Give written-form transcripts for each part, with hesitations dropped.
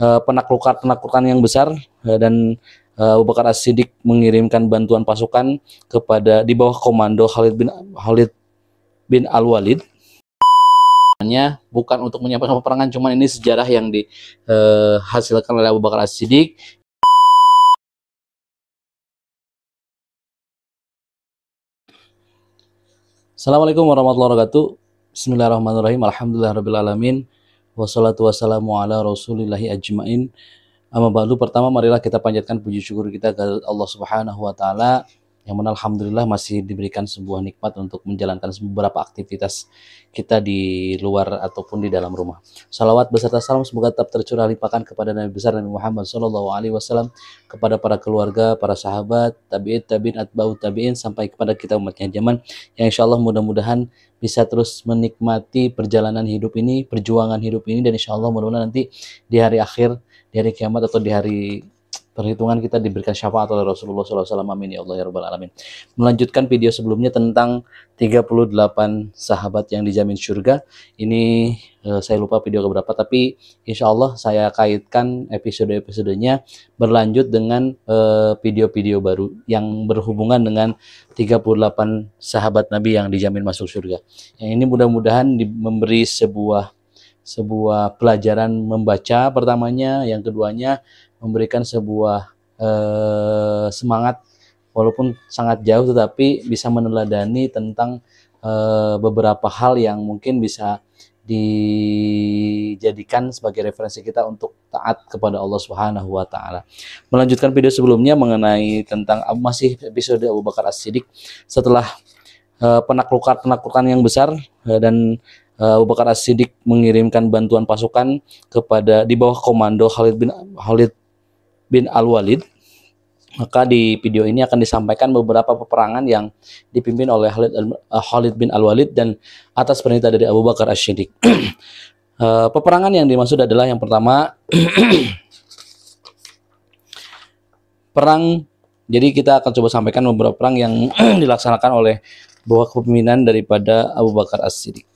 penaklukan yang besar, dan Abu Bakar As-Siddiq mengirimkan bantuan pasukan kepada di bawah komando Khalid bin Al-Walid. Bukan untuk menyiapkan peperangan, cuman ini sejarah yang dihasilkan oleh Abu Bakar As-Siddiq. Assalamualaikum warahmatullahi wabarakatuh. Bismillahirrahmanirrahim. Alhamdulillahirrabbilalamin. Wassalatu wassalamu ala rasulillahi ajmain. Amma ba'du. Pertama, marilah kita panjatkan puji syukur kita ke Allah Subhanahu wa taala yang mana alhamdulillah masih diberikan sebuah nikmat untuk menjalankan beberapa aktivitas kita di luar ataupun di dalam rumah. Salawat beserta salam semoga tetap tercurah limpahkan kepada Nabi besar Nabi Muhammad SAW, kepada para keluarga, para sahabat, tabi'in, atba'ut tabi'in, sampai kepada kita umatnya zaman yang insya Allah mudah-mudahan bisa terus menikmati perjalanan hidup ini, perjuangan hidup ini, dan insya Allah mudah-mudahan nanti di hari akhir, di hari kiamat atau di hari perhitungan kita diberikan syafaat oleh Rasulullah SAW. Amin ya Allah ya Rabbal Alamin. Melanjutkan video sebelumnya tentang 38 sahabat yang dijamin surga. Ini saya lupa video keberapa, tapi insya Allah saya kaitkan episode-episodenya berlanjut dengan video-video baru yang berhubungan dengan 38 sahabat Nabi yang dijamin masuk surga. Yang ini mudah-mudahan memberi sebuah pelajaran membaca pertamanya, yang keduanya memberikan sebuah semangat walaupun sangat jauh, tetapi bisa meneladani tentang beberapa hal yang mungkin bisa dijadikan sebagai referensi kita untuk taat kepada Allah Subhanahu wa taala. Melanjutkan video sebelumnya mengenai tentang masih episode Abu Bakar As-Siddiq setelah penaklukan yang besar, dan Abu Bakar As-Siddiq mengirimkan bantuan pasukan kepada di bawah komando Khalid bin Al-Walid. Maka di video ini akan disampaikan beberapa peperangan yang dipimpin oleh Khalid bin Al-Walid dan atas perintah dari Abu Bakar As-Siddiq. Peperangan yang dimaksud adalah yang pertama perang. Jadi kita akan coba sampaikan beberapa perang yang dilaksanakan oleh bawah kepemimpinan daripada Abu Bakar As-Siddiq.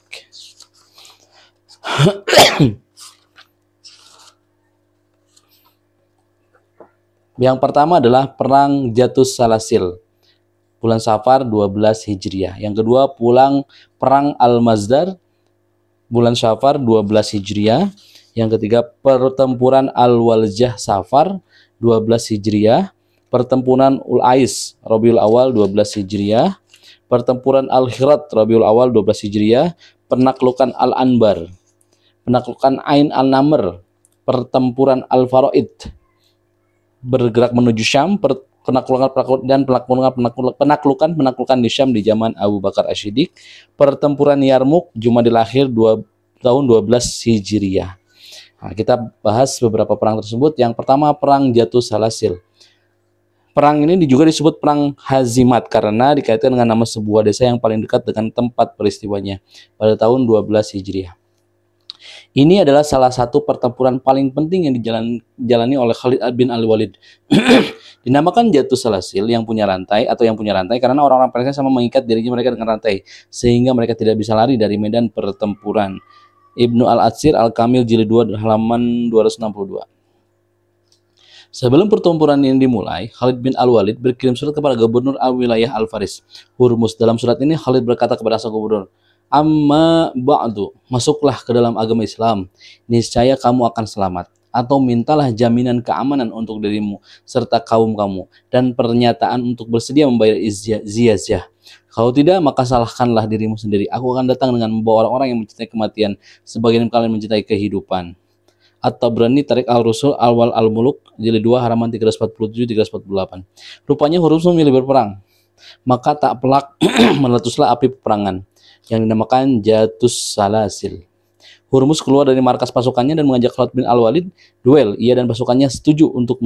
Yang pertama adalah Perang Jatus Salasil, bulan Safar 12 Hijriah. Yang kedua Perang Al-Mazdar, bulan Safar 12 Hijriah. Yang ketiga Pertempuran Al-Waljah Safar 12 Hijriah. Pertempuran Ul-Ais Rabiul Awal 12 Hijriah. Pertempuran Al-Khirat Rabiul Awal 12 Hijriah. Penaklukan Al-Anbar, penaklukan Ain Al-Namr, Pertempuran Al-Faraid, bergerak menuju Syam, penaklukan di Syam di zaman Abu Bakar As-Siddiq, pertempuran Yarmuk Jumadil Akhir tahun 12 Hijriah. Nah, kita bahas beberapa perang tersebut. Yang pertama Perang Jatus Salasil. Perang ini juga disebut Perang Hazimat karena dikaitkan dengan nama sebuah desa yang paling dekat dengan tempat peristiwanya pada tahun 12 Hijriah. Ini adalah salah satu pertempuran paling penting yang dijalani oleh Khalid bin Al-Walid. Dinamakan Jatus Salasil yang punya rantai karena orang-orang Persia sama mengikat dirinya mereka dengan rantai sehingga mereka tidak bisa lari dari medan pertempuran. Ibnu Al-Atsir Al-Kamil Jilid 2 halaman 262. Sebelum pertempuran ini dimulai, Khalid bin Al-Walid berkirim surat kepada gubernur wilayah Al-Faris, Hurmuz. Dalam surat ini Khalid berkata kepada sang gubernur, "Amma ba'du, masuklah ke dalam agama Islam, niscaya kamu akan selamat, atau mintalah jaminan keamanan untuk dirimu serta kaum kamu dan pernyataan untuk bersedia membayar zizyah. Kalau tidak, maka salahkanlah dirimu sendiri. Aku akan datang dengan membawa orang-orang yang mencintai kematian sebagaimana kalian mencintai kehidupan." At-Tabrani Tarik Al-Rusul Al-Wal Al-Muluk Jilid 2 halaman 347-348. Rupanya Hurmuz memilih berperang, maka tak pelak meletuslah api peperangan yang dinamakan Jatus Salasil. Hurmuz keluar dari markas pasukannya dan mengajak Khalid bin Al-Walid duel. Ia dan pasukannya setuju untuk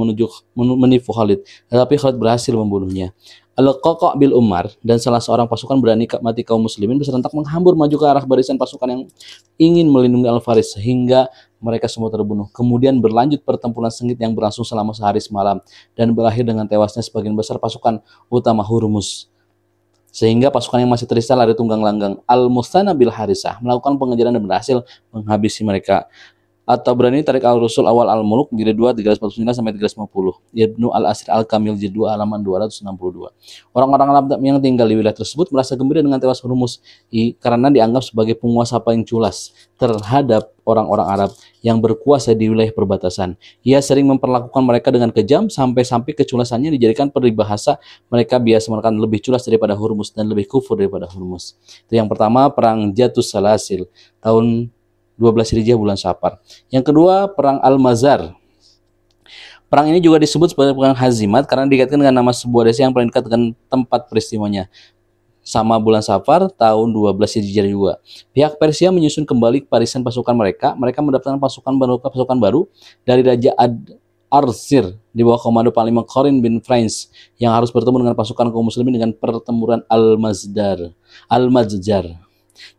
menipu Khalid, tetapi Khalid berhasil membunuhnya. Al-Qaqa' bil Umar dan salah seorang pasukan berani mati kaum muslimin berserentak menghambur maju ke arah barisan pasukan yang ingin melindungi Al-Faris sehingga mereka semua terbunuh. Kemudian berlanjut pertempuran sengit yang berlangsung selama sehari semalam dan berakhir dengan tewasnya sebagian besar pasukan utama Hurmuz, sehingga pasukan yang masih tersisa lari tunggang langgang. Al-Mustana bil Harisah melakukan pengejaran dan berhasil menghabisi mereka. At-Tabrani Tarik al-Rusul Awal al-Muluk jilid 2 349 sampai 350. Ibnu al-Asir al-Kamil jilid 2 halaman 262. Orang-orang Arab yang tinggal di wilayah tersebut merasa gembira dengan tewas Hurmuz karena dianggap sebagai penguasa paling culas terhadap orang-orang Arab yang berkuasa di wilayah perbatasan. Ia sering memperlakukan mereka dengan kejam sampai-sampai keculasannya dijadikan peribahasa mereka biasa mengatakan lebih culas daripada Hurmuz dan lebih kufur daripada Hurmuz. Itu yang pertama, perang Jatus Salasil tahun 12 Hijriah bulan Safar. Yang kedua, perang Al-Mazar. Perang ini juga disebut sebagai perang Hazimat karena dikaitkan dengan nama sebuah desa yang paling dekat dengan tempat peristiwanya. Sama bulan Safar tahun 12 Hijriah juga. Pihak Persia menyusun kembali barisan pasukan mereka. Mereka mendapatkan pasukan baru dari Raja Arsir di bawah komando Panglima Qorin bin Frans yang harus bertemu dengan pasukan kaum muslimin dengan pertempuran Al-Mazjar.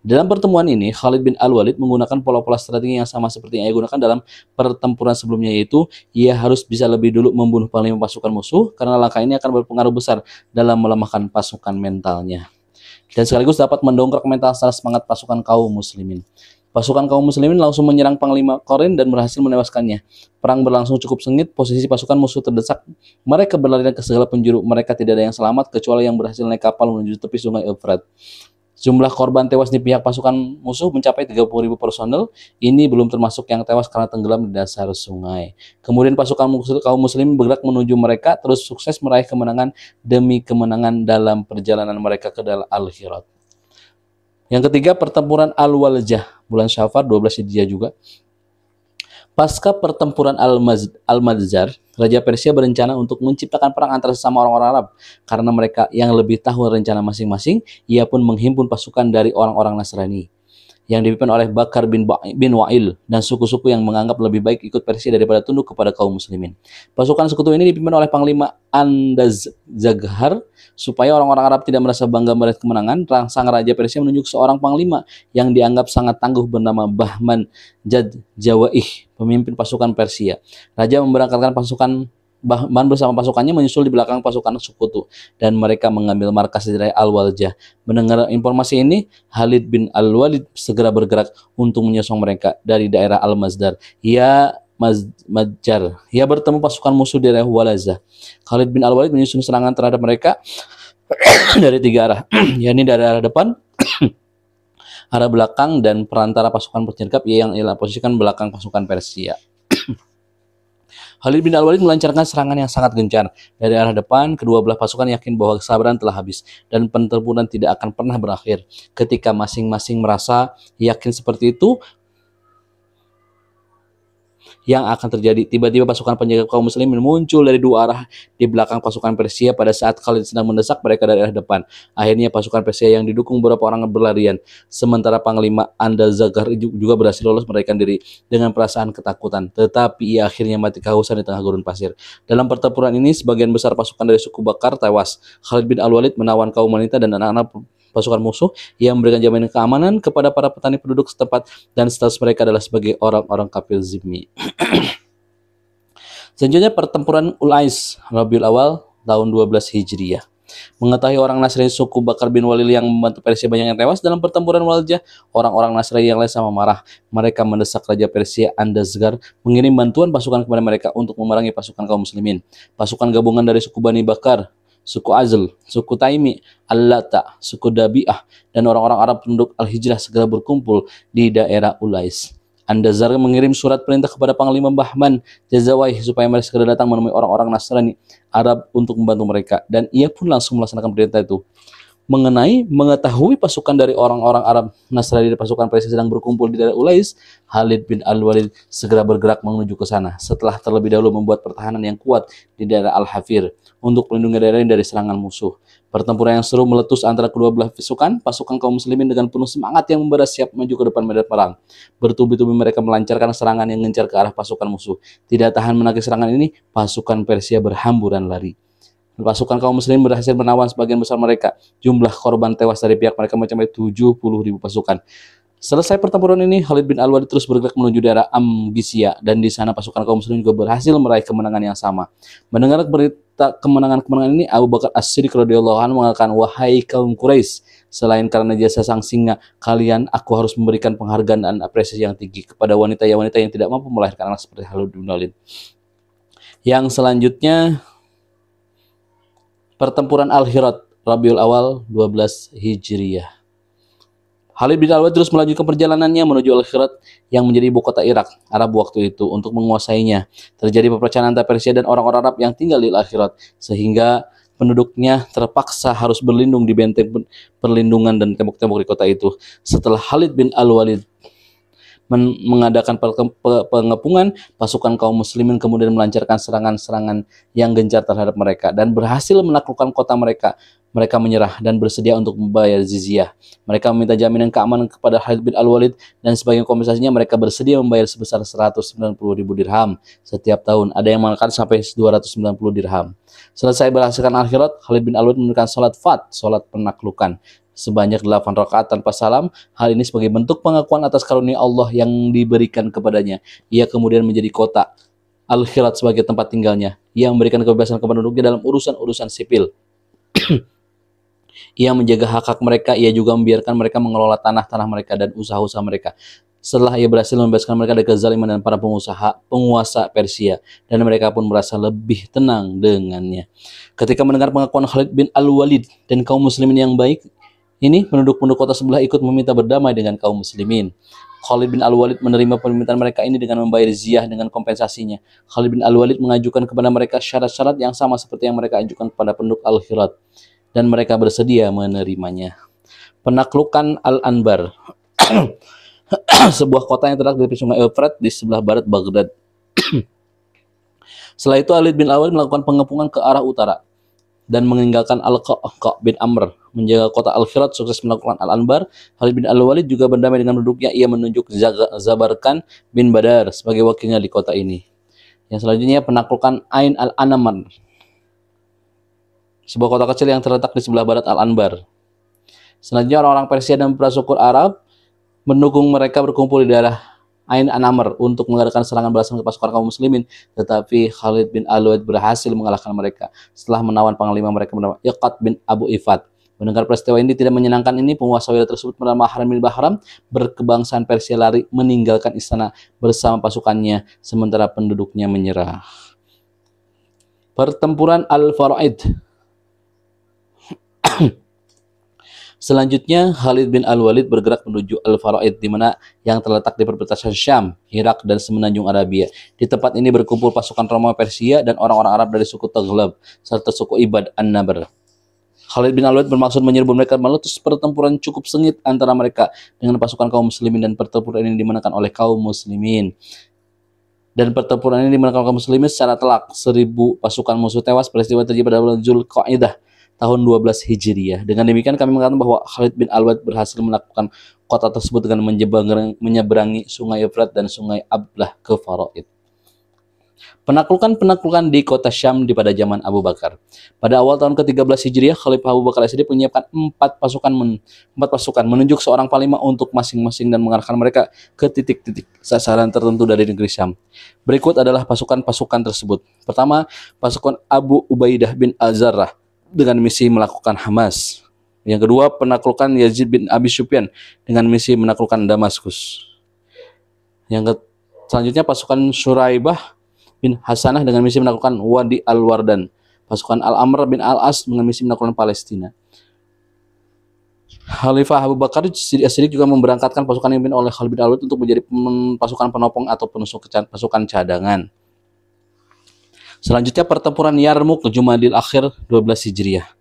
Dalam pertemuan ini, Khalid bin Al-Walid menggunakan pola-pola strategi yang sama seperti yang ia gunakan dalam pertempuran sebelumnya, yaitu ia harus bisa lebih dulu membunuh panglima pasukan musuh karena langkah ini akan berpengaruh besar dalam melemahkan pasukan mentalnya dan sekaligus dapat mendongkrak mental serta semangat pasukan kaum muslimin. Pasukan kaum muslimin langsung menyerang Panglima Qorin dan berhasil menewaskannya. Perang berlangsung cukup sengit, posisi pasukan musuh terdesak. Mereka berlari ke segala penjuru. Mereka tidak ada yang selamat kecuali yang berhasil naik kapal menuju tepi sungai Efrat. Jumlah korban tewas di pihak pasukan musuh mencapai 30.000 personel. Ini belum termasuk yang tewas karena tenggelam di dasar sungai. Kemudian pasukan kaum muslim bergerak menuju mereka, terus sukses meraih kemenangan demi kemenangan dalam perjalanan mereka ke dalam Al-Hirat. Yang ketiga, pertempuran Al-Waljah, bulan Syafar 12 Hijriah juga. Pasca pertempuran Al-Mazjar, Raja Persia berencana untuk menciptakan perang antara sesama orang-orang Arab. Karena mereka yang lebih tahu rencana masing-masing, ia pun menghimpun pasukan dari orang-orang Nasrani yang dipimpin oleh Bakar bin Wa'il dan suku-suku yang menganggap lebih baik ikut Persia daripada tunduk kepada kaum muslimin. Pasukan sekutu ini dipimpin oleh Panglima Andaz-Zaghar. Supaya orang-orang Arab tidak merasa bangga meraih kemenangan, sang Raja Persia menunjuk seorang panglima yang dianggap sangat tangguh bernama Bahman Jawaih, pemimpin pasukan Persia. Raja memberangkatkan pasukan Bahman bersama pasukannya menyusul di belakang pasukan sekutu dan mereka mengambil markas di daerah Al-Waljah. Mendengar informasi ini, Khalid bin Al-Walid segera bergerak untuk menyosong mereka dari daerah Al-Mazjar. Ia bertemu pasukan musuh di daerah Walazah. Khalid bin Al-Walid menyusun serangan terhadap mereka dari tiga arah, yakni dari arah depan, arah belakang, dan perantara pasukan penyergap yang ialah posisikan belakang pasukan Persia. Khalid bin Al-Walid melancarkan serangan yang sangat gencar dari arah depan. Kedua belah pasukan yakin bahwa kesabaran telah habis dan pertempuran tidak akan pernah berakhir. Ketika masing-masing merasa yakin seperti itu, yang akan terjadi, tiba-tiba pasukan penjaga kaum muslimin muncul dari dua arah di belakang pasukan Persia pada saat Khalid sedang mendesak mereka dari arah depan. Akhirnya pasukan Persia yang didukung beberapa orang berlarian, sementara Panglima Andaz-Zaghar juga berhasil lolos melarikan diri dengan perasaan ketakutan, tetapi ia akhirnya mati kehausan di tengah gurun pasir. Dalam pertempuran ini, sebagian besar pasukan dari suku Bakar tewas. Khalid bin Al-Walid menawan kaum wanita dan anak-anak pasukan musuh yang memberikan jaminan keamanan kepada para petani penduduk setempat dan status mereka adalah sebagai orang-orang kafir zimmi. Selanjutnya pertempuran Ulais Rabiul Awal tahun 12 Hijriah. Mengetahui orang Nasrani suku Bakar bin Walid yang membantu Persia banyak yang tewas dalam pertempuran Waljah, orang-orang Nasrani yang lain sama marah. Mereka mendesak Raja Persia Andaz-Zaghar mengirim bantuan pasukan kepada mereka untuk memerangi pasukan kaum muslimin. Pasukan gabungan dari suku Bani Bakar, suku Azl, suku Taimi, Al-Lata, suku Dabi'ah, dan orang-orang Arab penduduk Al-Hijrah segera berkumpul di daerah Ulais. Andaz-Zaghar mengirim surat perintah kepada Panglima Bahman Jazawaih supaya mereka segera datang menemui orang-orang Nasrani Arab untuk membantu mereka, dan ia pun langsung melaksanakan perintah itu. Mengetahui pasukan dari orang-orang Arab Nasrani dan pasukan Persia sedang berkumpul di daerah Ulais, Khalid bin Al-Walid segera bergerak menuju ke sana setelah terlebih dahulu membuat pertahanan yang kuat di daerah Al-Hafir untuk melindungi daerah ini dari serangan musuh. Pertempuran yang seru meletus antara kedua belah pasukan kaum muslimin dengan penuh semangat yang membara siap maju ke depan medan perang. Bertubi-tubi mereka melancarkan serangan yang gencar ke arah pasukan musuh. Tidak tahan menagih serangan ini, pasukan Persia berhamburan lari. Pasukan kaum muslim berhasil menawan sebagian besar mereka. Jumlah korban tewas dari pihak mereka mencapai 70.000 pasukan. Selesai pertempuran ini, Khalid bin Al-Walid terus bergerak menuju daerah Amgisya, dan di sana pasukan kaum muslim juga berhasil meraih kemenangan yang sama. Mendengar berita kemenangan ini, Abu Bakar As-Siddiq radhiyallahu anhu mengatakan, "Wahai kaum Quraisy, Selain karena jasa sang singa kalian, aku harus memberikan penghargaan dan apresiasi yang tinggi kepada wanita yang tidak mampu melahirkan anak seperti Khalid bin Walid. Yang selanjutnya, pertempuran Al-Hirat, Rabiul Awal 12 Hijriyah. Khalid bin Al-Walid terus melanjutkan perjalanannya menuju Al-Hirat yang menjadi ibu kota Irak, Arab waktu itu, untuk menguasainya. Terjadi pepecahan antara Persia dan orang-orang Arab yang tinggal di Al-Hirat, sehingga penduduknya terpaksa harus berlindung di benteng perlindungan dan tembok-tembok di kota itu. Setelah Khalid bin Al-Walid mengadakan pengepungan, pasukan kaum muslimin kemudian melancarkan serangan-serangan yang gencar terhadap mereka dan berhasil menaklukkan kota mereka. Mereka menyerah dan bersedia untuk membayar jizyah. Mereka meminta jaminan keamanan kepada Khalid bin Al-Walid dan sebagai kompensasinya mereka bersedia membayar sebesar 190.000 dirham setiap tahun. Ada yang mengatakan sampai 290 dirham. Selesai berhasilkan Al-Hirat, Khalid bin Al-Walid menunaikan salat Fat, salat penaklukan, sebanyak 8 rakaat tanpa salam. Hal ini sebagai bentuk pengakuan atas karunia Allah yang diberikan kepadanya. Ia kemudian menjadi kota Al-Hirat sebagai tempat tinggalnya. Ia memberikan kebebasan kepada penduduknya dalam urusan-urusan sipil. Ia menjaga hak-hak mereka. Ia juga membiarkan mereka mengelola tanah-tanah mereka dan usaha-usaha mereka. Setelah ia berhasil membebaskan mereka dari kezaliman dan para penguasa Persia, dan mereka pun merasa lebih tenang dengannya. Ketika mendengar pengakuan Khalid bin Al-Walid dan kaum muslimin yang baik ini, penduduk-penduduk kota sebelah ikut meminta berdamai dengan kaum muslimin. Khalid bin Al-Walid menerima permintaan mereka ini dengan membayar jizyah dengan kompensasinya. Khalid bin Al-Walid mengajukan kepada mereka syarat-syarat yang sama seperti yang mereka ajukan kepada penduduk Al-Hirat, dan mereka bersedia menerimanya. Penaklukan Al-Anbar, sebuah kota yang terletak di sungai Efrat di sebelah barat Baghdad. Setelah itu Khalid bin Al-Walid melakukan pengepungan ke arah utara dan meninggalkan Al-Qa' bin Amr menjaga kota Al-Hirat. Sukses menaklukkan Al-Anbar, Khalid bin Al-Walid juga berdamai dengan penduduknya. Ia menunjuk Zabarkan bin Badar sebagai wakilnya di kota ini. Yang selanjutnya penaklukan Ain Al-Anamar, sebuah kota kecil yang terletak di sebelah barat Al-Anbar. Selanjutnya orang-orang Persia dan prasukur Arab mendukung mereka berkumpul di daerah Ain Al-Anamar untuk mengadakan serangan balasan ke pasukan kaum muslimin, tetapi Khalid bin Al-Walid berhasil mengalahkan mereka setelah menawan panglima mereka bernama Iqad bin Abu Ifad. Mendengar peristiwa ini tidak menyenangkan ini, penguasa wilayah tersebut bernama Harun bin Bahram berkebangsaan Persia lari meninggalkan istana bersama pasukannya sementara penduduknya menyerah. Pertempuran Al-Faraid. Selanjutnya Khalid bin Al-Walid bergerak menuju Al-Faraid, di mana yang terletak di perbatasan Syam, Irak, dan semenanjung Arabia. Di tempat ini berkumpul pasukan Romawi Persia dan orang-orang Arab dari suku Taghlab serta suku Ibad An-Nabr. Khalid bin Al-Walid bermaksud menyerbu mereka. Meletus pertempuran cukup sengit antara mereka dengan pasukan kaum muslimin, dan pertempuran ini dimenangkan oleh kaum muslimin. Kaum muslimin secara telak. 1.000 pasukan musuh tewas. Peristiwa terjadi pada bulan Zulqa'dah tahun 12 Hijriyah. Dengan demikian kami mengatakan bahwa Khalid bin Al-Walid berhasil menaklukkan kota tersebut dengan menyeberangi sungai Efrat dan sungai Ablah ke Faraid. Penaklukan di kota Syam pada zaman Abu Bakar. Pada awal tahun ke-13 Hijriah, Khalifah Abu Bakar As-Siddiq menyiapkan 4 pasukan menunjuk seorang panglima untuk masing-masing dan mengarahkan mereka ke titik-titik sasaran tertentu dari negeri Syam. Berikut adalah pasukan-pasukan tersebut. Pertama, pasukan Abu Ubaidah bin Al-Zarrah dengan misi melakukan Hamas. Yang kedua, penaklukan Yazid bin Abi Sufyan dengan misi menaklukkan Damaskus. Selanjutnya pasukan Suraibah bin Hasanah dengan misi menaklukkan Wadi Al-Wardan. Pasukan Al-Amr bin Al-As dengan misi menaklukkan Palestina. Khalifah Abu Bakar As-Siddiq juga memberangkatkan pasukan yang dipimpin oleh Khalid bin Al-Walid untuk menjadi pasukan penopang atau pasukan cadangan. Selanjutnya pertempuran Yarmuk Jumadil Akhir 12 Hijriah.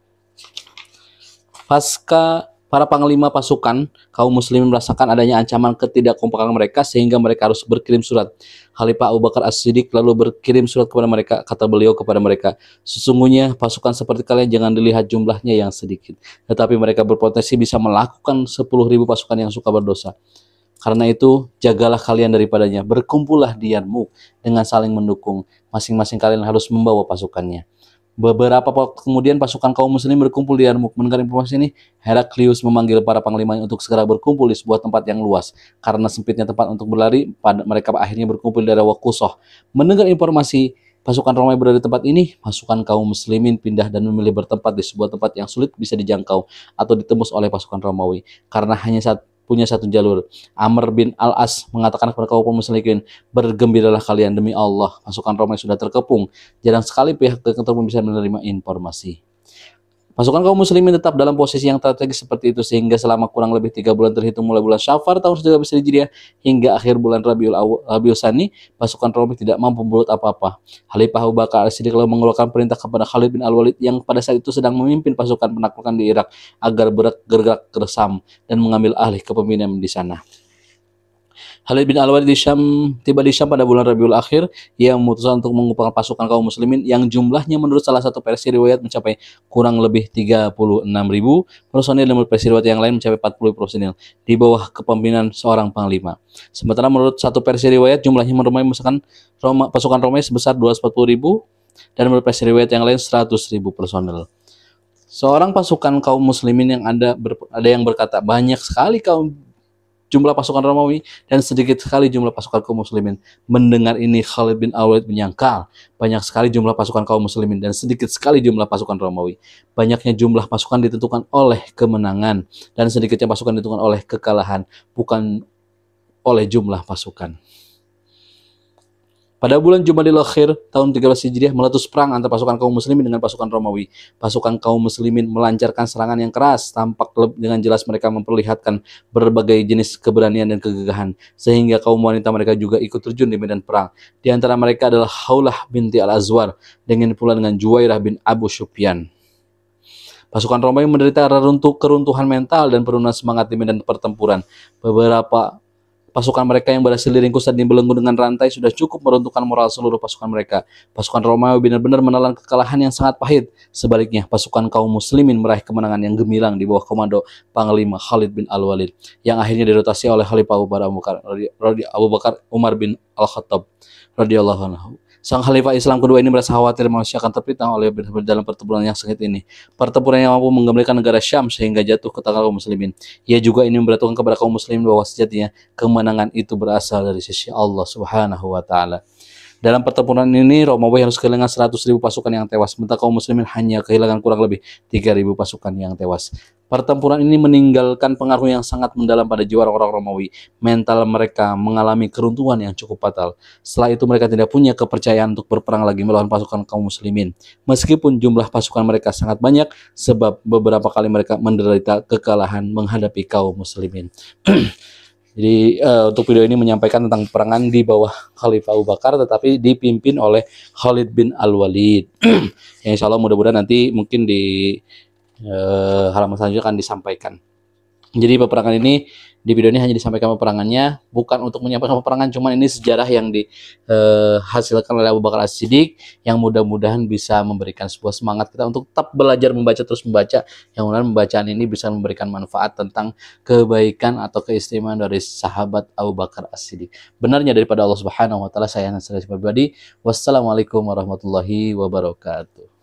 Pasca para panglima pasukan kaum muslimin merasakan adanya ancaman ketidakkompakan mereka sehingga mereka harus berkirim surat. Khalifah Abu Bakar As-Siddiq lalu berkirim surat kepada mereka. Kata beliau kepada mereka, sesungguhnya pasukan seperti kalian jangan dilihat jumlahnya yang sedikit, tetapi mereka berpotensi bisa melakukan 10.000 pasukan yang suka berdosa. Karena itu, jagalah kalian daripadanya. Berkumpullah di Yarmuk dengan saling mendukung. Masing-masing kalian harus membawa pasukannya. Beberapa waktu kemudian pasukan kaum muslim berkumpul di Yarmuk. Mendengar informasi ini, Heraklius memanggil para panglimanya untuk segera berkumpul di sebuah tempat yang luas. Karena sempitnya tempat untuk berlari, mereka akhirnya berkumpul di daerah Waqusoh. Mendengar informasi pasukan Romawi berada di tempat ini, pasukan kaum muslimin pindah dan memilih bertempat di sebuah tempat yang sulit bisa dijangkau atau ditembus oleh pasukan Romawi karena hanya punya satu jalur. Amr bin Al-As mengatakan kepada kaum muslimin, bergembiralah kalian demi Allah, pasukan Romawi sudah terkepung. Jarang sekali pihak tertentu bisa menerima informasi. Pasukan kaum muslimin tetap dalam posisi yang strategis seperti itu sehingga selama kurang lebih 3 bulan terhitung mulai bulan Syafar tahun 13 Hijriah hingga akhir bulan Rabiul Tsani, pasukan Romawi tidak mampu membuat apa-apa. Khalifah Abu Bakar As-Siddiq lalu mengeluarkan perintah kepada Khalid bin Al-Walid yang pada saat itu sedang memimpin pasukan penaklukan di Irak agar bergerak ke Syam dan mengambil alih kepemimpinan di sana. Khalid bin Al-Walid tiba di Syam pada bulan Rabiul Akhir. Ia memutuskan untuk mengumpulkan pasukan kaum muslimin yang jumlahnya menurut salah satu versi riwayat mencapai kurang lebih 36.000 personil dan menurut versi riwayat yang lain mencapai 40 personil di bawah kepemimpinan seorang panglima. Sementara menurut satu versi riwayat jumlahnya misalkan pasukan Romawi sebesar 240.000 dan menurut versi riwayat yang lain 100.000 personil. Seorang pasukan kaum muslimin yang ada yang berkata banyak sekali jumlah pasukan Romawi dan sedikit sekali jumlah pasukan kaum muslimin. Mendengar ini Khalid bin Al-Walid menyangkal banyak sekali jumlah pasukan kaum muslimin dan sedikit sekali jumlah pasukan Romawi. Banyaknya jumlah pasukan ditentukan oleh kemenangan dan sedikitnya pasukan ditentukan oleh kekalahan, bukan oleh jumlah pasukan. Pada bulan Jumadil Akhir tahun 13 Hijriah meletus perang antara pasukan kaum muslimin dengan pasukan Romawi. Pasukan kaum muslimin melancarkan serangan yang keras, tampak dengan jelas mereka memperlihatkan berbagai jenis keberanian dan kegagahan, sehingga kaum wanita mereka juga ikut terjun di medan perang. Di antara mereka adalah Khawlah binti Al-Azwar, dengan pula dengan Juwairah bin Abu Sufyan. Pasukan Romawi menderita keruntuhan mental dan penurunan semangat di medan pertempuran. Beberapa pasukan mereka yang berhasil diringkus dan dibelenggu dengan rantai sudah cukup meruntuhkan moral seluruh pasukan mereka. Pasukan Romawi benar-benar menelan kekalahan yang sangat pahit. Sebaliknya, pasukan kaum muslimin meraih kemenangan yang gemilang di bawah komando Panglima Khalid bin Al-Walid, yang akhirnya dirotasi oleh Khalifah Abu Bakar Umar bin Al-Khattab radhiyallahu anhu. Sang Khalifah Islam kedua ini merasa khawatir manusia akan terfitnah oleh dalam pertempuran yang sengit ini. Pertempuran yang mampu menggembalikan negara Syam sehingga jatuh ke tangan kaum muslimin. Ia juga ini memberitahukan kepada kaum muslimin bahwa sejatinya kemenangan itu berasal dari sisi Allah Subhanahu wa taala. Dalam pertempuran ini Romawi harus kehilangan 100.000 pasukan yang tewas, sementara kaum muslimin hanya kehilangan kurang lebih 3.000 pasukan yang tewas. Pertempuran ini meninggalkan pengaruh yang sangat mendalam pada jiwa orang-orang Romawi. Mental mereka mengalami keruntuhan yang cukup fatal. Setelah itu mereka tidak punya kepercayaan untuk berperang lagi melawan pasukan kaum muslimin. Meskipun jumlah pasukan mereka sangat banyak, sebab beberapa kali mereka menderita kekalahan menghadapi kaum muslimin. Jadi untuk video ini menyampaikan tentang peperangan di bawah Khalifah Abu Bakar tetapi dipimpin oleh Khalid bin Al-Walid. Yang insya Allah mudah-mudahan nanti mungkin di halaman selanjutnya akan disampaikan. Jadi peperangan ini di video ini hanya disampaikan peperangannya, bukan untuk menyampaikan peperangan, cuman ini sejarah yang dihasilkan oleh Abu Bakar As-Siddiq yang mudah-mudahan bisa memberikan sebuah semangat kita untuk tetap belajar membaca, terus membaca, yang mudah-mudahan pembacaan ini bisa memberikan manfaat tentang kebaikan atau keistimewaan dari sahabat Abu Bakar As-Siddiq. Benarnya daripada Allah Subhanahu wa taala, saya Nasir pribadi. Wassalamualaikum warahmatullahi wabarakatuh.